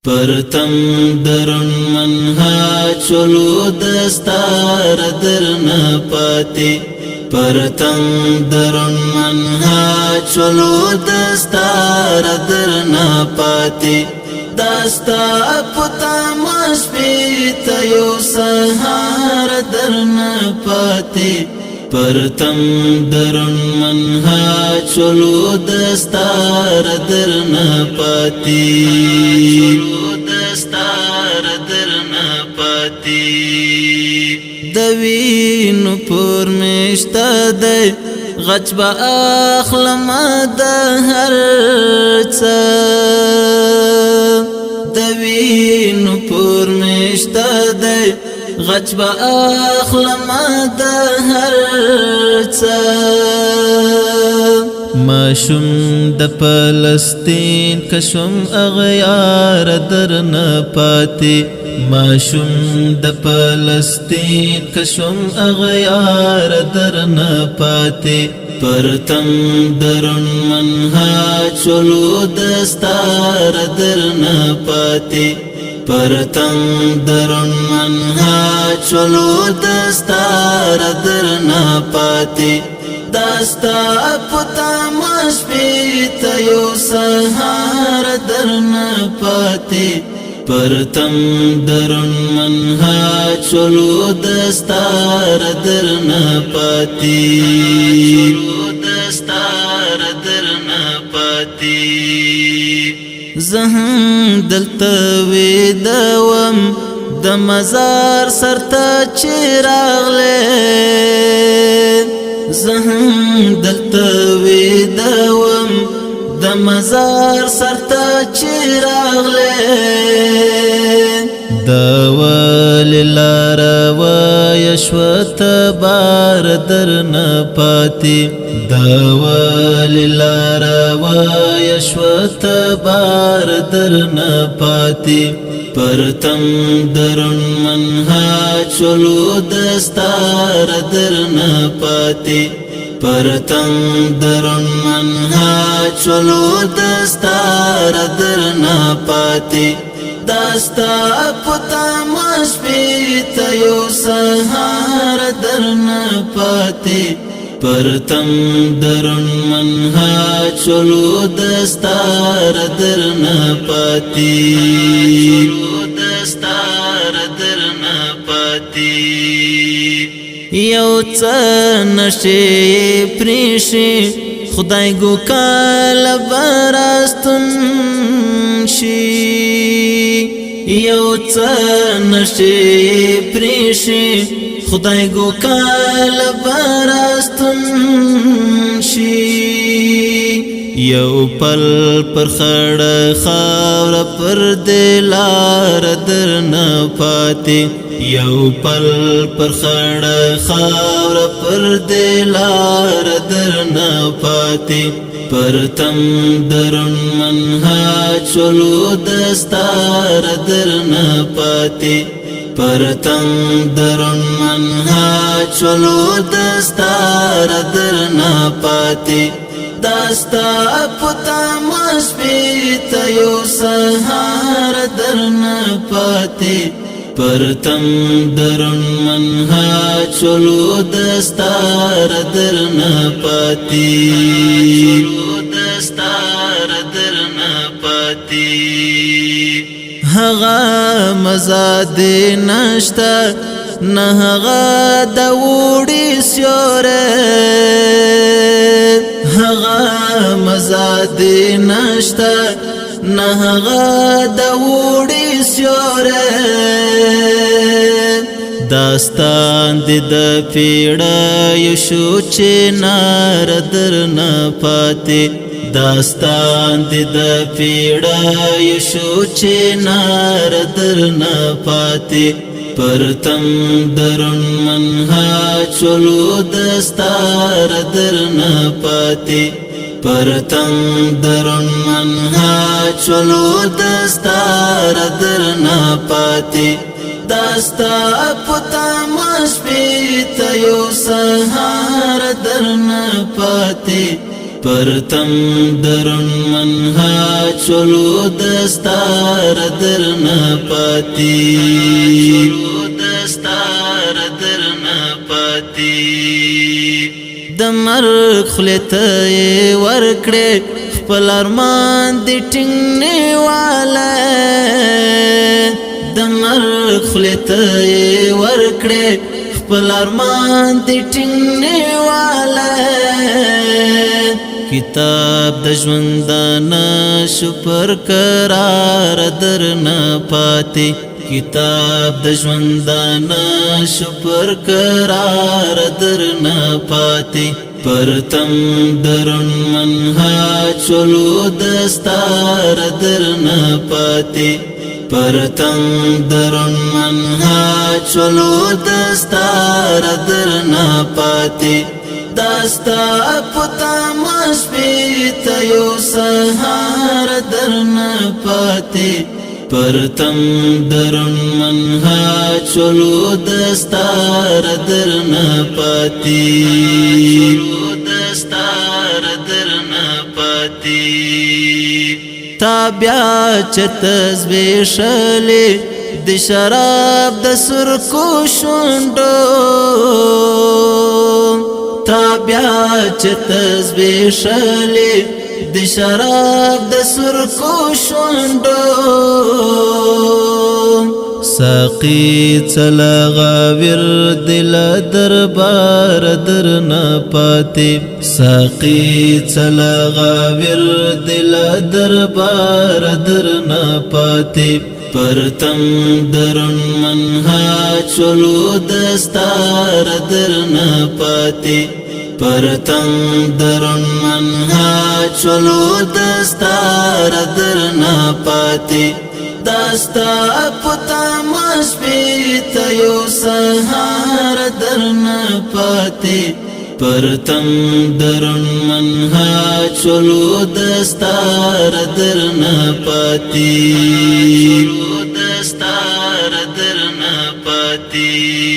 پرتم درن منها چلو دستار درن پاتی پرتم درن منها چلو دستار درن پاتی داستا پتا مشپیت یو سهار درن پاتی پرتم درن منها چلو دستار درن پاتی دستار درن پاتی دوین پور مشتا دی غچ با اخلم دا هر چا دوین پور مشتا دی غچ با اخلم دا هر چا ماشوم د فلسطین کشم اغیار درن پاتی ماشوم د فلسطین کشم اغیار درن پاتی پرتم درن منها چلو دستار درن پاتی پرتم درن منها چلو دستار درن پاتی داستا پتا مشپیت یو سهار درن پاتی پرتم درن منها چلو دستار درن پاتی دستار درن پاتی زهم دلتوی دوم د مزار سرتا چراغله زهم دلتوی دوم د مزار سرتا چراغله دوال لارا و یشوت بار درن پاتی دوال لارا و یشوت بار درن پاتی پرتم درن منها چلو دستار درن پاتی پرتم درن منها چلو دستار درن پاتی داستا پتا مشپیت یو سهار درن پاتی پرتم درن منها چلو دستار درن پاتی دستار درن پاتی یو څه نشي پریشي خدای ګو کال براستون شي یو څه نشي پریشي خدای ګو کال براستون شي یو پل پر خړ خاور پر دلار درن پاتی یو پل پر خړ خاور پر دلار درن پاتی پرتم درن منها چلو دستار درن پاتی پرتم درن منها چلو دستار درن پاتی داستا پتا مشپیت یو سهار درن پاتی پرتم درن منها چلو دستار درن پاتی دستار درن پاتی هغه مزاد نشتا نه هغه د وړي سیوره هغه مزاد نشتا نه هغه د وړي سیوره داستان د پیړه یو شو چې نار درن پاتی داستان د پیړه یو شو چې نار درن پاتی پرتم درن منها چلو دستار درن پاتی پرتم درن منها چلو دستار درن پاتی داستا پتا مشپیت یو سهار درن پاتی پرتم درن منها چلو دستار درن پاتی دستار درن پاتی د مرګ خلته ورکړې خپل ارمان دې ټینګ نیواله د مرګ خلته ورکړې خپل ارمان دې ټینګ نیواله کتاب د ژوندانه شو پر قرار درنه پاتې کتاب د ژوندانه شو پر قرار درنه پاتې پرتم درن منها چلو دستار درنه پاتې پرتم درن منها چلو دستار درنه پاتې داستا پتا مشبیت یو سهار درنه پاتې پرتم درن منها چلو دستار درنه پاتی دستار درنه پاتی تابیا چتز بیشلی د شراب د سرکو شوندو تابیا چتز بیشلی د شراب د سرکو شوندو ساقی چلغا ورد دربار درنه پاتې ساقی چلغا ورد دربار درنه پاتې پرتم درن منها چلو دستار درنه پاتې پرتم درن منها چلو دستار درنه پاتې داستا پتا مشبیت یو سهار درنه پاتې پرتم درن منها چلو دستار درنه پاتې دستار درنه پاتې